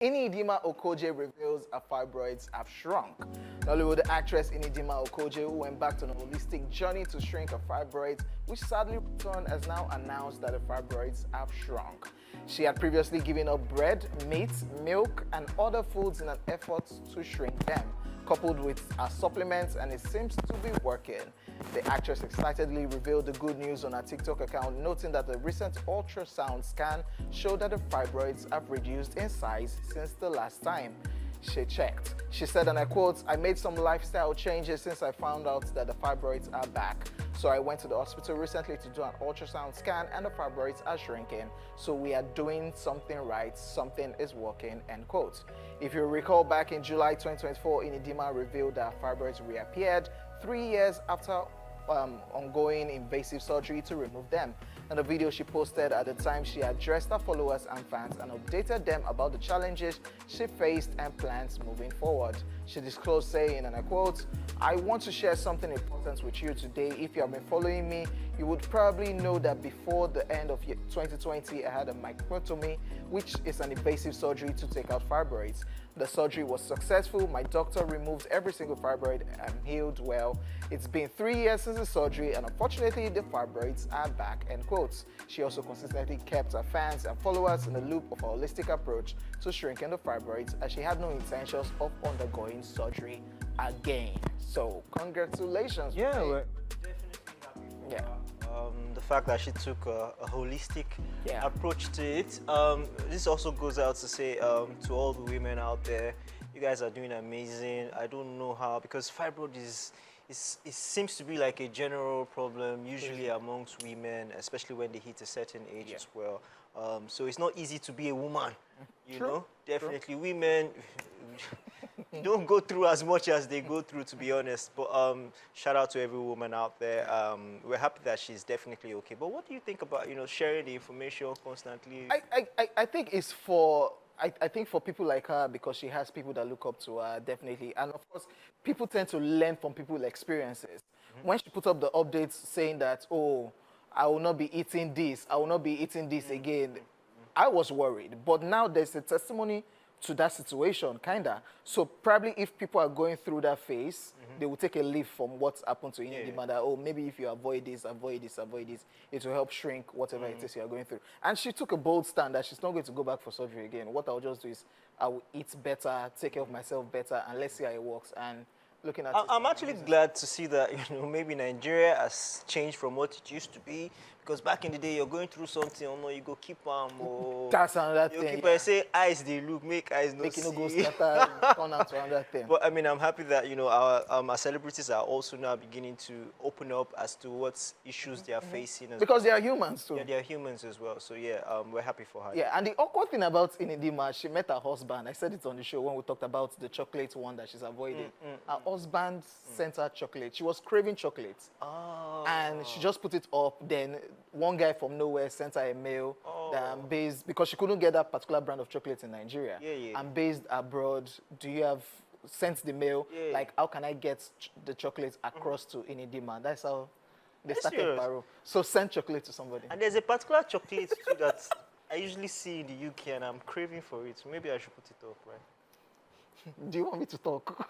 Inidima Okoje reveals her fibroids have shrunk. Nollywood actress Inidima Okoje, who embarked on a holistic journey to shrink her fibroids, which sadly returned, has now announced that her fibroids have shrunk. She had previously given up bread, meat, milk, and other foods in an effort to shrink them, coupled with her supplements, and it seems to be working. The actress excitedly revealed the good news on her TikTok account, noting that the recent ultrasound scan showed that the fibroids have reduced in size since the last time she checked. She said, and I quote, "I made some lifestyle changes since I found out that the fibroids are back. So I went to the hospital recently to do an ultrasound scan and the fibroids are shrinking. So we are doing something right, something is working," end quote. If you recall, back in July 2024, Inidima revealed that fibroids reappeared 3 years after ongoing invasive surgery to remove them. In the video she posted at the time, she addressed her followers and fans and updated them about the challenges she faced and plans moving forward. She disclosed saying, and I quote, "I want to share something important with you today. If you have been following me, you would probably know that before the end of 2020, I had a microtomy, which is an invasive surgery to take out fibroids. The surgery was successful. My doctor removed every single fibroid and healed well. It's been 3 years since the surgery, and unfortunately, the fibroids are back," end quote. She also consistently kept her fans and followers in the loop of a holistic approach to shrinking the fibroids, as she had no intentions of undergoing surgery again. So, congratulations. Yeah, we're definitely happy for Yeah. her. The fact that she took a holistic approach to it. This also goes out to say to all the women out there, you guys are doing amazing. I don't know how, because fibroid it seems to be like a general problem, usually amongst women, especially when they hit a certain age as well. So it's not easy to be a woman, you know? Definitely women don't go through as much as they go through, to be honest. But shout out to every woman out there. We're happy that she's definitely okay. But what do you think about, sharing the information constantly? I think it's for I think for people like her, because she has people that look up to her, definitely. And of course, people tend to learn from people's experiences. When she put up the updates saying that, "Oh, I will not be eating this, I will not be eating this again," I was worried. But now there's a testimony to that situation, kinda. So probably if people are going through that phase, they will take a leaf from what's happened to Inidima, that, oh, maybe if you avoid this, it will help shrink whatever it is you are going through. And she took a bold stand that she's not going to go back for surgery again. What I'll just do is I will eat better, take care of myself better, and let's see how it works. And looking at I'm actually glad to see that maybe Nigeria has changed from what it used to be, because back in the day you're going through something, you go keep or that's another you thing. keep say eyes they look, make eyes no Make see. it no go scatter, turn out to another thing. But I mean, I'm happy that our celebrities are also now beginning to open up as to what issues they are facing, Because they are humans too. Yeah, they are humans as well. So yeah, we're happy for her. Yeah, and the awkward thing about Inidima, she met her husband. I said it on the show when we talked about the chocolate one that she's avoiding. Her husband sent her chocolate. She was craving chocolate. Oh. And she just put it up. Then one guy from nowhere sent her a mail that based, because she couldn't get that particular brand of chocolate in Nigeria. And based abroad, do you have sent the mail? Like, how can I get the chocolate across to Inidima? That's how they started Paro. So send chocolate to somebody. And there's a particular chocolate too that I usually see in the UK, and I'm craving for it. So maybe I should put it up, right? Do you want me to talk?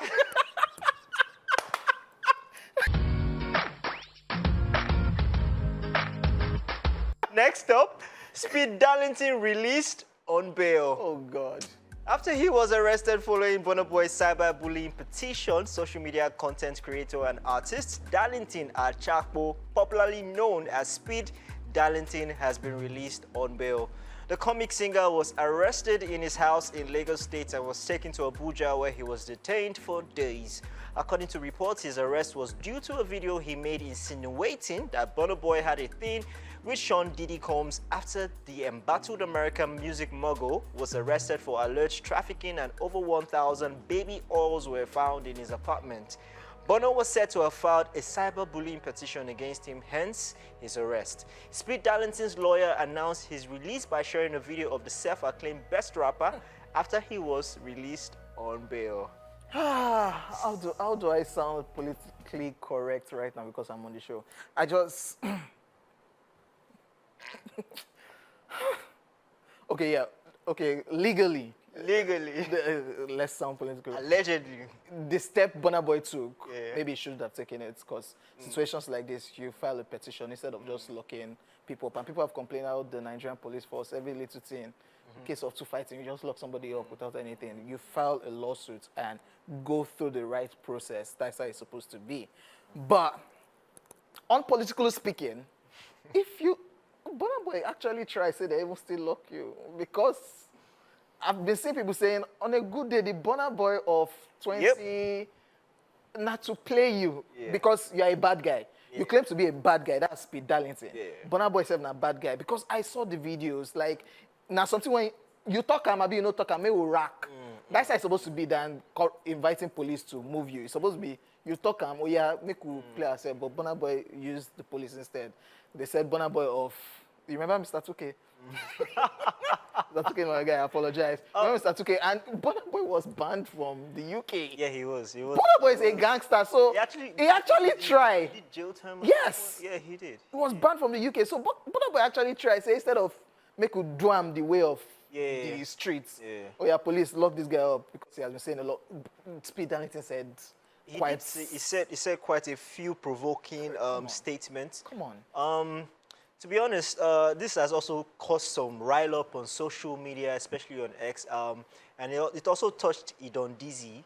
Next up, Speed Darlington released on bail. Oh, God. After he was arrested following Burna Boy's cyberbullying petition, social media content creator and artist Darlington Achakpo, popularly known as Speed Darlington, has been released on bail. The comic singer was arrested in his house in Lagos State and was taken to Abuja, where he was detained for days. According to reports, his arrest was due to a video he made insinuating that Burna Boy had a thing with Sean Diddy Combs after the embattled American music mogul was arrested for alleged trafficking, and over 1,000 baby oils were found in his apartment. Bono was said to have filed a cyberbullying petition against him, hence his arrest. Speed Darlington's lawyer announced his release by sharing a video of the self-acclaimed best rapper after he was released on bail. How do I sound politically correct right now because I'm on the show? I just... Okay, legally, Legally. Let's sound political. Allegedly. The step Burna Boy took, Yeah. maybe he should have taken it because situations like this, you file a petition instead of just locking people up. And people have complained about the Nigerian police force, every little thing. In case of two fighting, you just lock somebody up without anything. You file a lawsuit and go through the right process. That's how it's supposed to be. But, unpolitically speaking, if you, Burna Boy actually try, say they even still lock you because I've been seeing people saying on a good day, the Burna Boy of 20, not to play you because you're a bad guy. You claim to be a bad guy. That's Speed Darlington. Burna Boy said, "Not a bad guy," because I saw the videos. Like now, something when you talk, maybe you not talk, maybe will rack. That's how it's supposed to be. Than inviting police to move you. It's supposed to be you talk, oh yeah, make we play ourselves. But Burna Boy used the police instead. They said Burna Boy of. You remember Mr. 2K? Mr. 2K, my guy, I apologize. Remember Mr. 2K? And Burna Boy was banned from the UK. Yeah, he was. Burna Boy is a gangster, so he actually tried. He did jail time? Yes. Yeah, he did. He was banned from the UK, so Burna Boy actually tried. So instead of make you do him the way of the streets, oh yeah, police lock this guy up because he has been saying a lot. Speed Darlington said He quite. he said quite a few provoking statements. Come on. To be honest, this has also caused some rile up on social media, especially on X. And it also touched Idon Dizzy,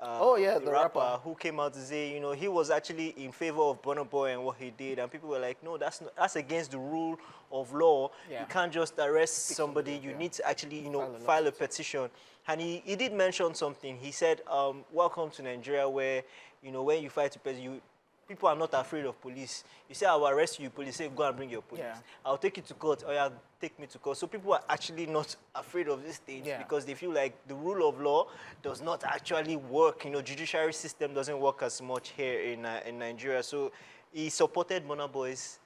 the rapper, who came out to say, you know, he was actually in favor of Burna Boy and what he did, and people were like, no, that's against the rule of law. Yeah. You can't just arrest somebody. You need to actually, you know, file a petition. And he did mention something. He said, welcome to Nigeria, where, you know, when you fight a person, people are not afraid of police. You say, I will arrest you, police say, go and bring your police. Yeah. I'll take you to court, or take me to court. So people are actually not afraid of these things because they feel like the rule of law does not actually work. You know, judiciary system doesn't work as much here in Nigeria. So he supported Burna Boy's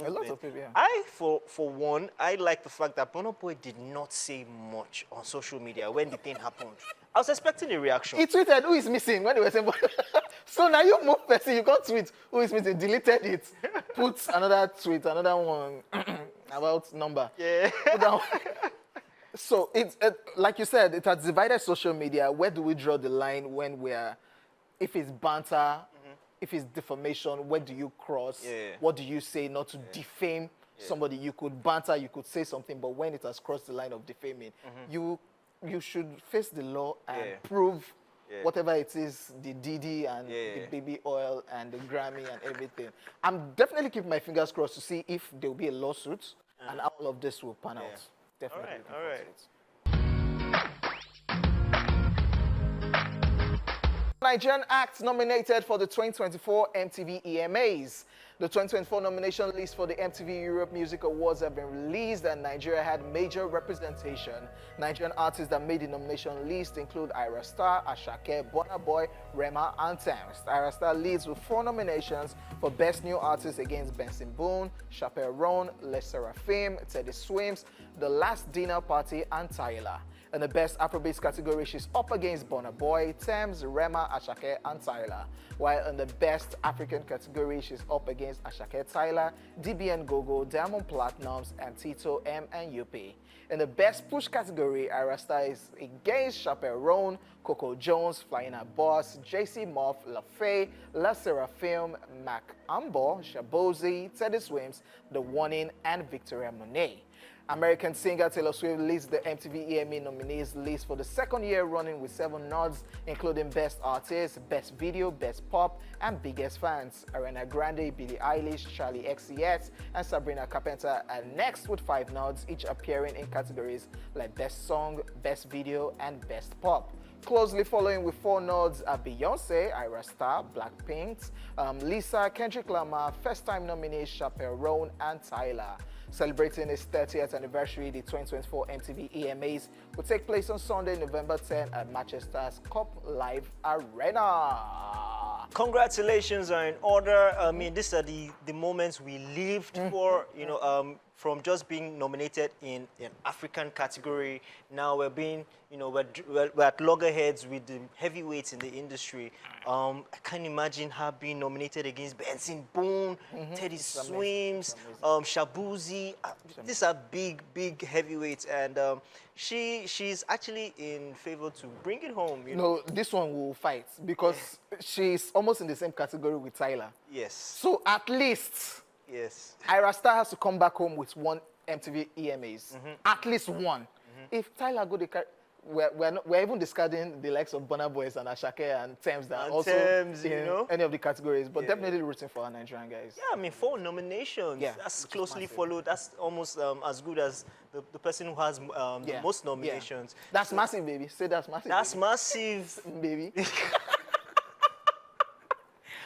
A lot of people, for one, I like the fact that Burna Boy did not say much on social media when the thing happened. I was expecting a reaction. He tweeted, who is missing, when they were saying, so now you move person, you can't tweet, who is missing, deleted it, put another tweet, another one about number. Yeah. Put that one. So, like you said, it has divided social media. Where do we draw the line when if it's banter, if it's defamation, where do you cross? What do you say not to defame somebody? You could banter, you could say something, but when it has crossed the line of defaming, you should face the law and prove whatever it is, the DD and the baby oil and the Grammy and everything. I'm definitely keeping my fingers crossed to see if there will be a lawsuit and how all of this will pan out. Definitely. All right. Nigerian acts nominated for the 2024 MTV EMAs. The 2024 nomination list for the MTV Europe Music Awards have been released and Nigeria had major representation. Nigerian artists that made the nomination list include Ira Star, Ashake, Burna Boy, Rema, and Tems. Ira Star leads with 4 nominations for Best New Artist against Benson Boone, Chappelle Roan, Les Seraphim, Teddy Swims, The Last Dinner Party, and Tyler. In the Best Afrobeats category, she's up against Burna Boy, Tems, Rema, Ashake, and Tyler. While in the Best African category, she's up against Ashake, Tyler, DBN Gogo, Diamond Platnumz, and Tito M and UP. In the Best Push category, Ira Star is against Chappelle Roan, Coco Jones, Flying Boss, JC Moff, LaFay, La Seraphim, Mac Ambo, Shabozi, Teddy Swims, The Warning, and Victoria Monet. American singer Taylor Swift leads the MTV EMA nominees list for the second year running with 7 nods, including Best Artist, Best Video, Best Pop, and Biggest Fans. Ariana Grande, Billie Eilish, Charlie XCX, and Sabrina Carpenter are next with 5 nods, each appearing in categories like Best Song, Best Video, and Best Pop. Closely following with 4 nods are Beyonce, Ira Star, Blackpink, Lisa, Kendrick Lamar, first-time nominees Chappelle Roan, and Tyler. Celebrating its 30th anniversary, the 2024 MTV EMAs will take place on Sunday, November 10 at Manchester's Cup Live Arena. Congratulations are in order. I mean, these are the moments we lived for, you know, from just being nominated in an African category, now we're being, we're at loggerheads with the heavyweights in the industry. I can't imagine her being nominated against Benson Boone, Teddy Swims, Shabuzi. These are big, big heavyweights, and she's actually in favor to bring it home. No, this one will fight because she's almost in the same category with Tyler. Yes. So at least, yes, Ira Star has to come back home with one MTV EMAs. At least one. If Tyler go the we're even discarding the likes of Burna Boys and Ashake and Thames that are also in any of the categories, but definitely rooting for our Nigerian guys. Yeah, I mean, 4 nominations. Yeah, That's closely followed. That's almost as good as the person who has the most nominations. Yeah. That's massive, baby. Say that's massive. That's baby. massive, baby.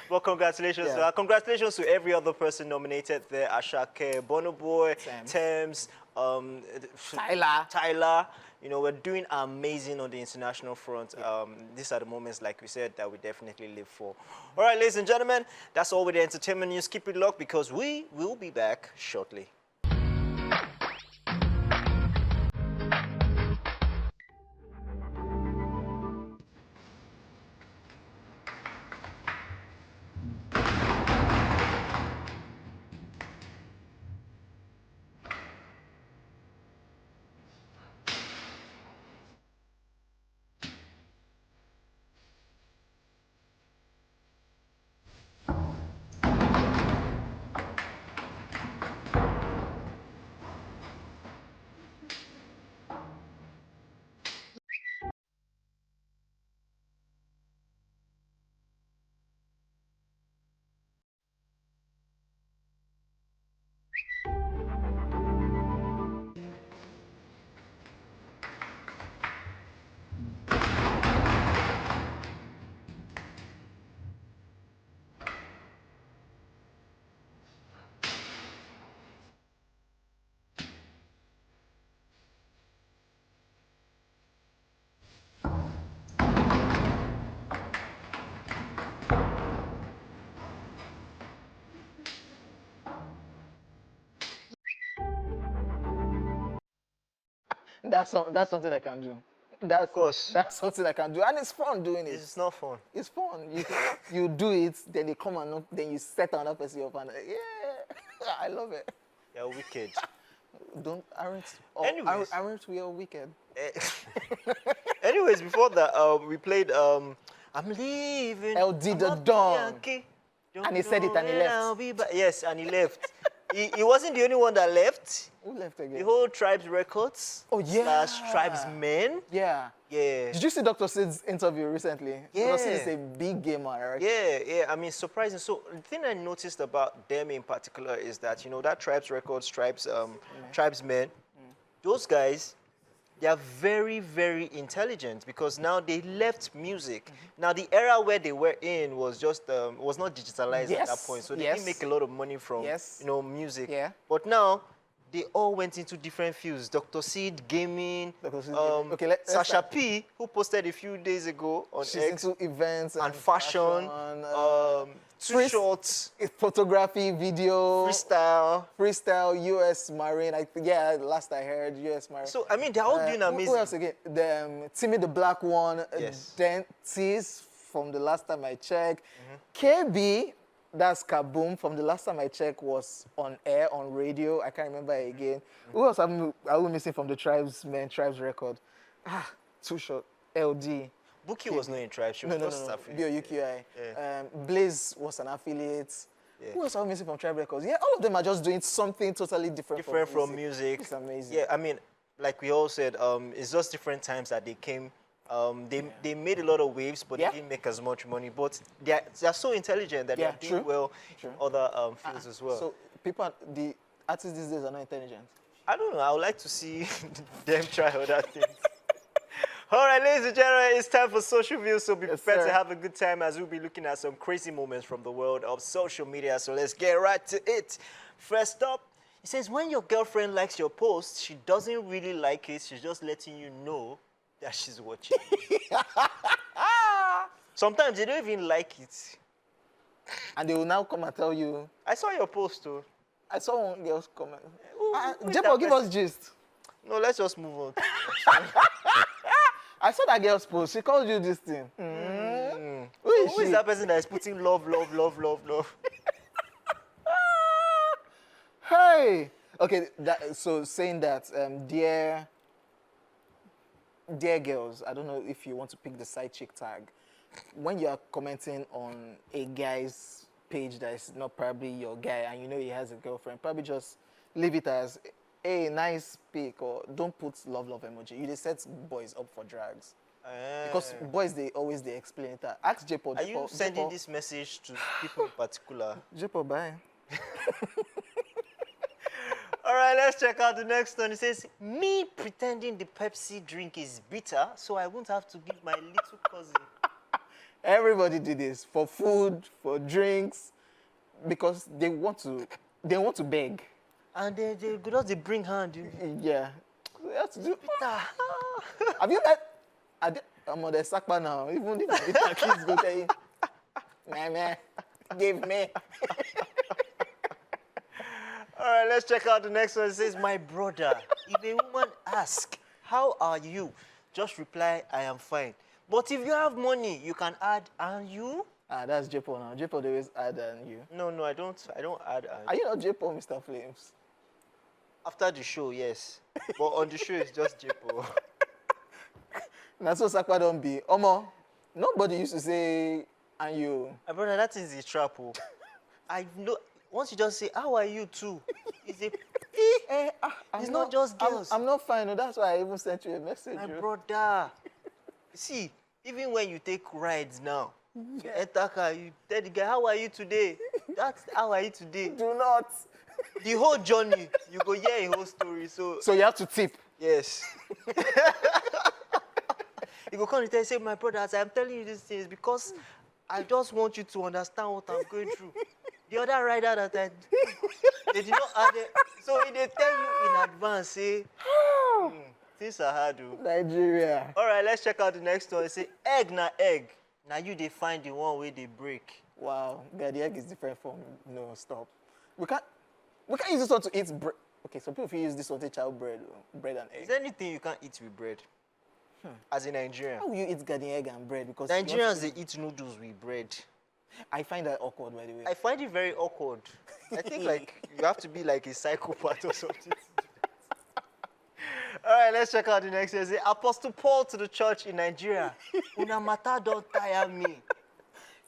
Well, congratulations. Congratulations to every other person nominated there. Ashake, Burna Boy, Thames, Tyler. We're doing amazing on the international front. These are the moments, like we said, that we definitely live for. All right, ladies and gentlemen, that's all with the entertainment news. Keep it locked because we will be back shortly. That's something I can do. Of course. That's something I can do, and it's fun doing it. It's not fun. It's fun. You do it, then they come and then you set another person up, and I love it. You're wicked. Aren't we all wicked? Anyways, before that, we played I'm leaving. LD the Dawn. And he said it and he left. Yes, and he left. He wasn't the only one that left. Who left again? The whole Tribes Records. Oh, yeah. / Tribesmen. Yeah. Yeah. Did you see Dr. Sid's interview recently? Yeah. Dr. Sid is a big gamer, right? Yeah. I mean, surprising. So the thing I noticed about them in particular is that, that Tribes Records, Tribesmen, those guys, they are very, very intelligent because now they left music. Now the era where they were in was just was not digitalized at that point, so they didn't make a lot of money from music. Yeah. But now they all went into different fields. Dr. Sid, gaming. Sasha P, who posted a few days ago on X, into events and fashion. Too shorts, photography, video, freestyle, US Marine. Last I heard, US Marine. So I mean, they're all doing amazing. Who else again? Timmy the Black One. Yes. Dentist from the last time I checked. KB, that's Kaboom. From the last time I checked, was on air on radio. I can't remember again. Who else are we missing from the Tribes record? Too short. LD. Buki was not in Tribe. She was just affiliate. BOUQI. Blaze was an affiliate. Who else are we missing from Tribe Records? Yeah, all of them are just doing something totally different from music. It's amazing. Yeah, I mean, like we all said, it's just different times that they came. They made a lot of waves, but they didn't make as much money. But they're so intelligent that they're doing well in other fields as well. So the artists these days are not intelligent? I don't know. I would like to see them try other things. All right, ladies and gentlemen, it's time for social views, so be prepared to have a good time as we'll be looking at some crazy moments from the world of social media. So let's get right to it. First up, it says, when your girlfriend likes your post, she doesn't really like it. She's just letting you know that she's watching. Sometimes they don't even like it. And they will now come and tell you, I saw your post, too. I saw one girl's comment. Who is Jepo, that give person? us gist. No, let's just move on. I saw that girl's post. She called you this thing. Who is Who is she? that person that is putting love, love, love, love, love? Hey. Okay. So saying that, dear girls, I don't know if you want to pick the side chick tag. When you are commenting on a guy's page that is not probably your guy and you know he has a girlfriend, probably just leave it as a nice pic or don't put love emoji. You just set boys up for drags. Because boys, they always explain that. Ask Jepo. Are you sending this message to people in particular? Jepo, bye. All right, let's check out the next one. It says, me pretending the Pepsi drink is bitter, so I won't have to give my little cousin. Everybody do this for food, for drinks, because they want to beg. And they bring hand. Yeah. They have to do. Bitter. Have you met? I'm on the sakpa now. Even if my kids go tell you, man, give me. All right, let's check out the next one. It says, my brother, if a woman asks, how are you? Just reply, I am fine. But if you have money, you can add, and you? That's Jepo now. Jepo, they always add and you. No, I don't add. Are you not Jepo, Mr. Flames? After the show, yes. But on the show, it's just Jepo. That's what sakpa don't be. Omo, nobody used to say, and you. My brother, that is a trap. Oh. I know. Once you just say, how are you too? It's it's not just girls. I'm not fine. No, that's why I even sent you a message. My brother. See, even when you take rides now, you enter car, you tell the guy, how are you today? That's how are you today? Do not. The whole journey, you go hear a whole story. So you have to tip. yes. You go come and tell you, say, my brother, as I'm telling you these things because I just want you to understand what I'm going through. The other rider that they did not add it. So they tell you in advance, say, things are hard. Oh. Nigeria. All right, let's check out the next one. It say, egg na egg. Now you they find the one where they break. Wow, God, the egg is different from no stop. We can't use this one to eat bread. Okay, some people use this one to chow bread and egg. Is there anything you can't eat with bread? As a Nigerian. How will you eat garden egg and bread? Because Nigerians, they eat noodles with bread. I find that awkward, by the way. I find it very awkward. I think like you have to be like a psychopath or something. All right, let's check out the next one. It says, Apostle Paul to the church in Nigeria. Una mata don't tire me.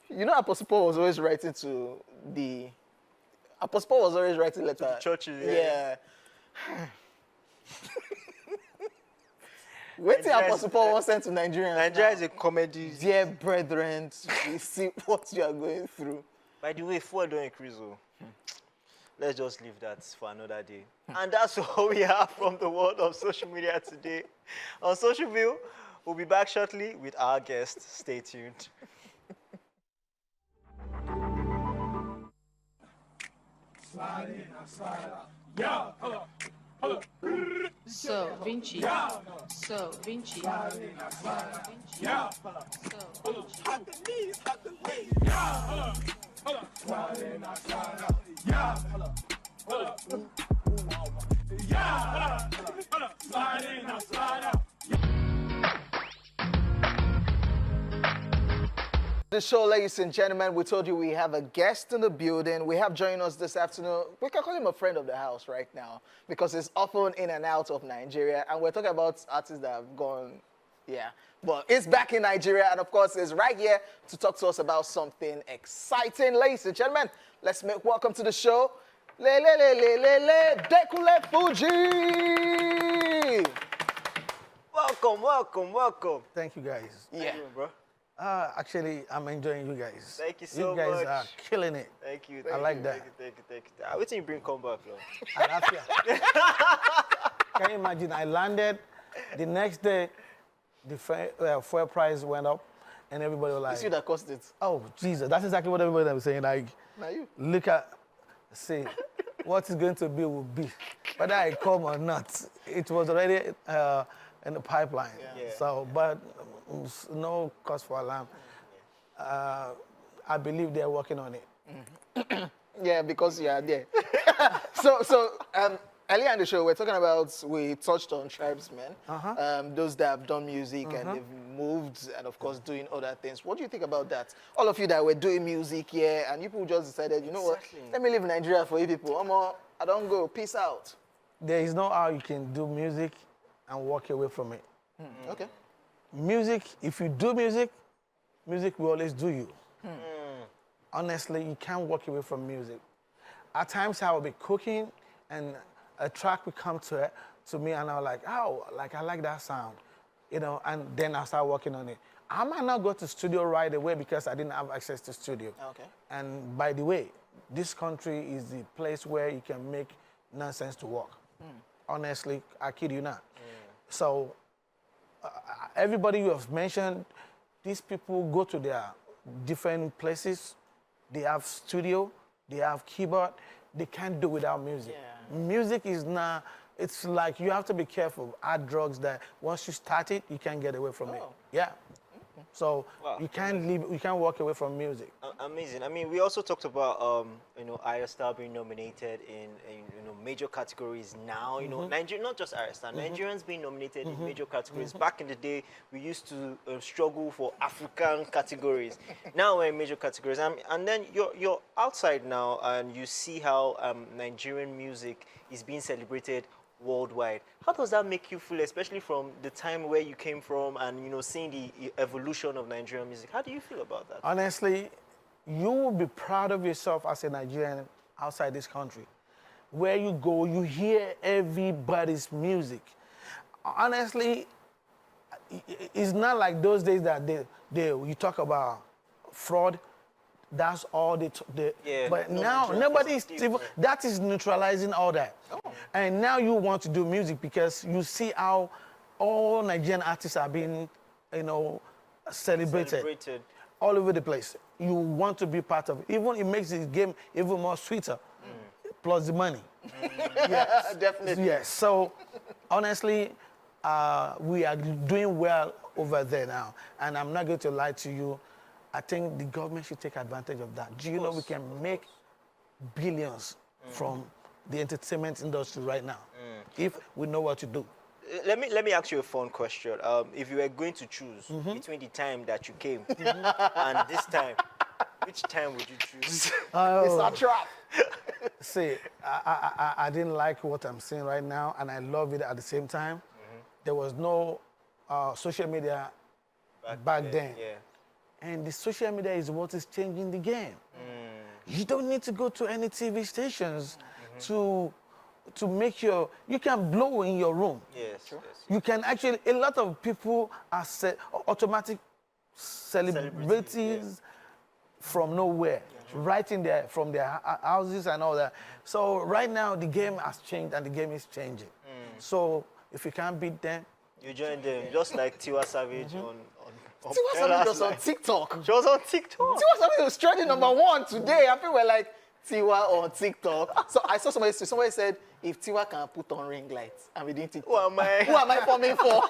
You know, Apostle Paul was always writing to the... Apostle Paul was always writing letters. To the churches, yeah. Wait till Apostle Paul was sent to Nigeria. Nigeria is a comedy. Dear brethren, we see what you are going through. By the way, fuel don't increase. Let's just leave that for another day. And that's all we have from the world of social media today. On Social View, we'll be back shortly with our guest. Stay tuned. So, Vinci. So, Vinci. The show, ladies and gentlemen, we told you we have a guest in the building. We have joining us this afternoon. We can call him a friend of the house right now because he's often in and out of Nigeria. And we're talking about artists that have gone, yeah. But it's back in Nigeria. And of course, he's right here to talk to us about something exciting. Ladies and gentlemen, let's make welcome to the show, Dekule Fuji. Welcome. Thank you, guys. Yeah. How you doing, bro? Actually, I'm enjoying you guys. Thank you so You guys much. are killing it. Thank you. I like that. Thank you. Wait till you bring comeback, bro. Alafia. Can you imagine? I landed. The next day, the fuel price went up, and everybody was like, It's you that caused it. "Oh, Jesus!" That's exactly what everybody was saying. Like, Now you. look at, see, what is going to be will be, whether I come or not. It was already in the pipeline. Yeah. So, but no cause for alarm. I believe they're working on it. Yeah, because you are there. Earlier in the show, we touched on tribesmen, those that have done music and they've moved and, of course, doing other things. What do you think about that? All of you that were doing music here and you people just decided, you know what, let me leave Nigeria for you people. I don't go. Peace out. There is no how you can do music and walk away from it. Okay. Music, if you do music, music will always do you. Honestly, you can't walk away from music. At times, I will be cooking and a track will come to me and I'm like, oh, like I like that sound, you know, and then I start working on it. I might not go to studio right away because I didn't have access to studio. Okay. And by the way, this country is the place where you can make nonsense to work. Honestly, I kid you not. So everybody you have mentioned, these people go to their different places. They have studio, they have keyboard. They can't do without music. Yeah. Music is not, it's like you have to be careful. Hard drugs that once you start it, you can't get away from it. Yeah. So you can't leave, you can't walk away from music. Amazing. I mean, we also talked about Ayostar being nominated in major categories now. You know, Nigeria, not just Ayostar, Nigerians being nominated in major categories. Back in the day, we used to struggle for African categories. Now we're in major categories, and then you're outside now, and you see how Nigerian music is being celebrated worldwide. How does that make you feel, especially from the time where you came from and, seeing the evolution of Nigerian music? How do you feel about that? Honestly, you will be proud of yourself as a Nigerian outside this country. Where you go, you hear everybody's music. Honestly, it's not like those days that you talk about fraud. That's all but now nobody is that is neutralizing all that. And now you want to do music because you see how all Nigerian artists are being, celebrated all over the place. You want to be part of it. Even it makes the game even more sweeter. Plus the money. Yes. Definitely. Yes. So honestly, we are doing well over there now. And I'm not going to lie to you. I think the government should take advantage of that. Do you know we can make billions from the entertainment industry right now if we know what to do? Let me ask you a fun question. If you were going to choose between the time that you came and this time, which time would you choose? It's a trap. See, I didn't like what I'm seeing right now, and I love it at the same time. There was no social media back then. Yeah. And the social media is what is changing the game. You don't need to go to any TV stations to make you can blow in your room. Yes. You can actually, a lot of people are automatic celebrities from nowhere, right in there, from their houses and all that. So right now, the game has changed and the game is changing. So if you can't beat them, you join them, just like Tiwa Savage on Tiwa Savage was on TikTok. She was on TikTok. Tiwa Savage was trending #1 today. And people were like, Tiwa on TikTok. So I saw somebody said, if Tiwa can put on ring lights and we didn't TikTok, Who am I? Who am I forming for?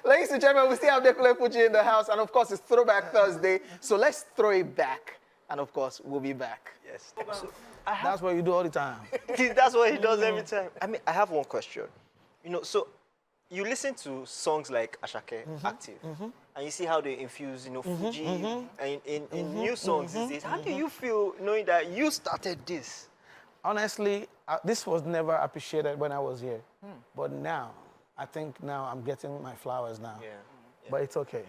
Ladies and gentlemen, we still have Dekule Fuji in the house. And of course, it's Throwback Thursday. So let's throw it back. And of course, we'll be back. Yes. that's what you do all the time. That's what he does every time. I mean, I have one question. So you listen to songs like Ashake, Active, and you see how they infuse, Fuji in new songs these days. How do you feel knowing that you started this? Honestly, this was never appreciated when I was here. But now, I think now I'm getting my flowers now. Yeah. But it's okay.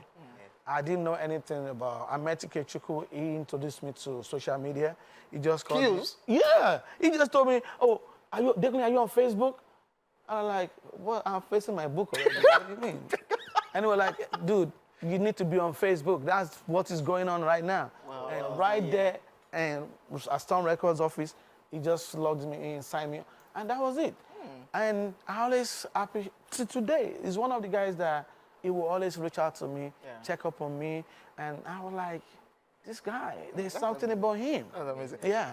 I didn't know anything about. I met Ikechukwu. He introduced me to social media. He just called me. Yeah. He just told me, "Oh, Declan, are you on Facebook?" And I'm like, "What? I'm facing my book already. What do you mean?" And they were like, "Dude, you need to be on Facebook. That's what is going on right now." Wow. And there, and at Stone Records office, he just logged me in, signed me, and that was it. And I always happy to today. He's one of the guys that he will always reach out to me, check up on me, and I was like, this guy, there's something about him. That's amazing. Yeah.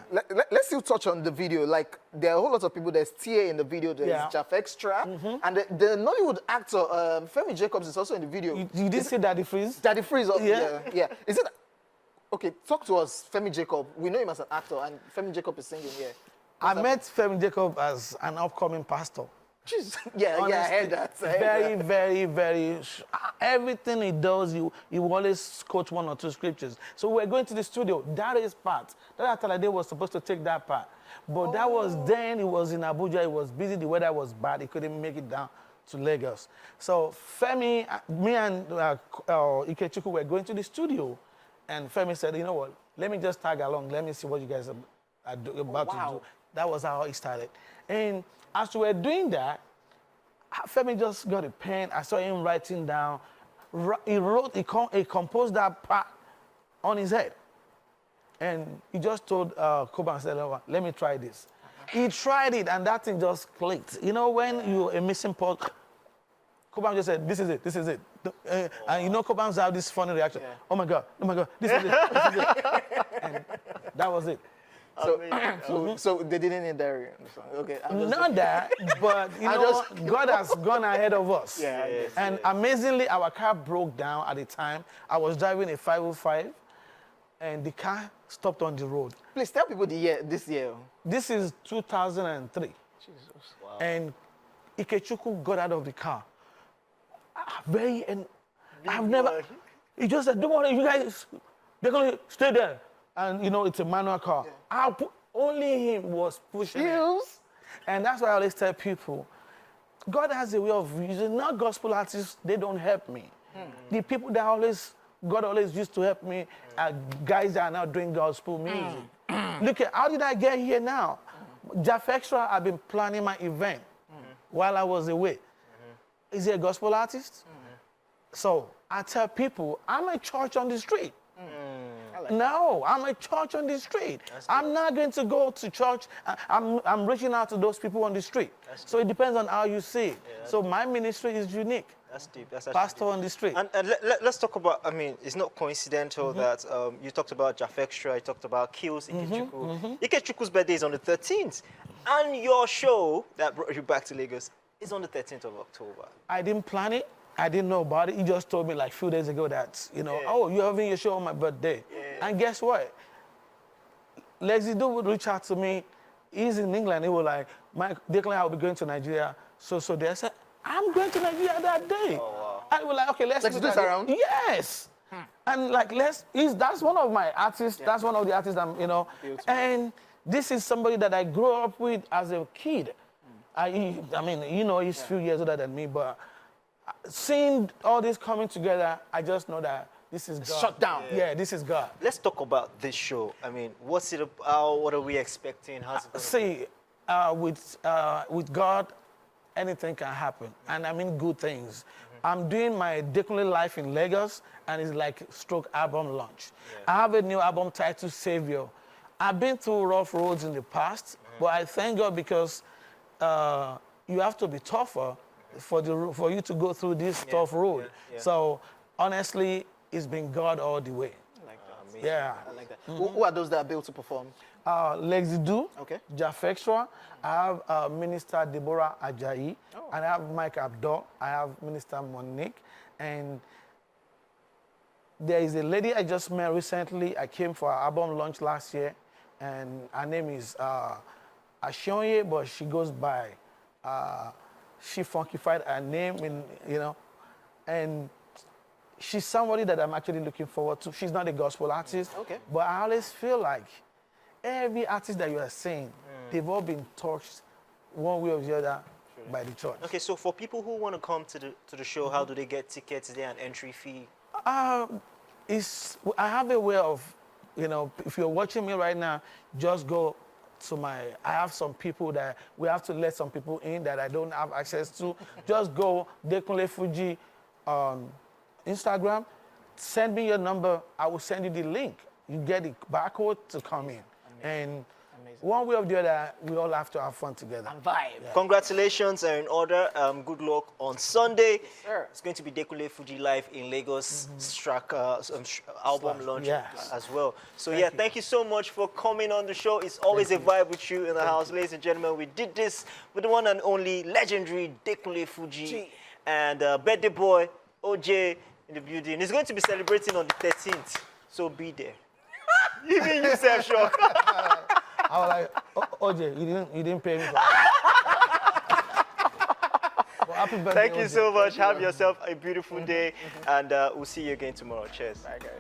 Let's still touch on the video. Like, there are a whole lot of people. There's TA in the video. There's Jaff Extra. And the Nollywood actor, Femi Jacobs, is also in the video. You did see Daddy Freeze? Daddy Freeze. Yeah. Is it... Okay, talk to us, Femi Jacob. We know him as an actor, and Femi Jacob is singing here. I met Femi Jacob as an upcoming pastor. Jeez. Yeah, I heard that. Very. Everything he does, he will always quote one or two scriptures. So we're going to the studio. That is part. That Atalade was supposed to take that part. But that was then, he was in Abuja, he was busy, the weather was bad, he couldn't make it down to Lagos. So Femi, me and Ikechukwu were going to the studio. And Femi said, you know what, let me just tag along, let me see what you guys are about to do. That was how it started. And as we were doing that, Femi just got a pen. I saw him writing down. He composed that part on his head. And he just told Koban, said, oh, let me try this. He tried it, and that thing just clicked. You know, when you're a missing part, Koban just said, this is it. And you know, Kobans have this funny reaction. Yeah. Oh my God, this is it. And that was it. So they didn't need that. Okay. Not that, but you know, God has gone ahead of us. And amazingly, our car broke down at the time. I was driving a 505, and the car stopped on the road. Please tell people this year. This is 2003. Jesus. Wow. And Ikechukwu got out of the car. I've never. He just said, "Don't worry, you guys. They're gonna stay there." And you know, it's a manual car. Yeah. Only him was pushing it. And that's why I always tell people, God has a way of using, not gospel artists, they don't help me. The people that God always used to help me are guys that are now doing gospel music. Look at, how did I get here now? Jaff Extra, I've been planning my event while I was away. Is he a gospel artist? So I tell people, I'm a church on the street. No, I'm a church on the street. I'm not going to go to church. I'm reaching out to those people on the street. So it depends on how you see it. So my ministry is unique. That's deep. That's Pastor deep. on the street. And let's talk about, I mean, it's not coincidental that you talked about Jaff Extra, you talked about Kills, Ikechukwu. Ikechukwu's birthday is on the 13th. And your show that brought you back to Lagos is on the 13th of October. I didn't plan it. I didn't know about it. He just told me like a few days ago that, you know, oh, you're having your show on my birthday. And guess what? Lexido would reach out to me. He's in England. He was like, Mike, Declan, I'll be going to Nigeria. So they said, I'm going to Nigeria that day. Oh, wow. I was like, okay, let's do this around? Yes. And like, that's one of my artists. That's one of the artists I'm, you know. Beautiful. And this is somebody that I grew up with as a kid. I mean, you know, he's a few years older than me, but seeing all this coming together, I just know that this is God. Shut down. Yeah, this is God. Let's talk about this show. I mean, what's it about? What are we expecting? How's it going? See, with God, anything can happen. And I mean good things. I'm doing my Dekunle Life in Lagos, and it's like stroke album launch. I have a new album titled Savior. I've been through rough roads in the past, but I thank God because you have to be tougher for you to go through this tough road. So honestly, it's been God all the way. I like that. Amazing. Yeah. I like that. Who are those that are built to perform? Lexido, Okay. Jaff Extra. I have Minister Deborah Ajayi, and I have Mike Abdul. I have Minister Monique, and there is a lady I just met recently. I came for her album launch last year, and her name is Ashonye, but she goes by. She funkified her name, you know, and she's somebody that I'm actually looking forward to. She's not a gospel artist, but I always feel like every artist that you are seeing, they've all been touched one way or the other by the church. Okay, so for people who want to come to the show, how do they get tickets? Is there an entry fee? I have a way of, you know, if you're watching me right now, just go to I have some people that we have to let some people in that I don't have access to. Just go Dekunle Fuji on Instagram, send me your number, I will send you the link. You get the barcode to come in. And one way or the other, we all have to have fun together. And vibe. Yeah. Congratulations are in order. Good luck on Sunday. Yes, sir. It's going to be Dekunle Fuji Live in Lagos, album launch as well. So thank you so much for coming on the show. It's always a vibe with you in the house. Ladies and gentlemen, we did this with the one and only legendary Dekunle Fuji and birthday boy, OJ in the building. He's going to be celebrating on the 13th, so be there. Even yourself shock. I was like, OJ, you didn't pay me for that. Well, happy birthday, Thank you OJ. so much. Have yourself a beautiful day, and we'll see you again tomorrow. Cheers. Bye, guys.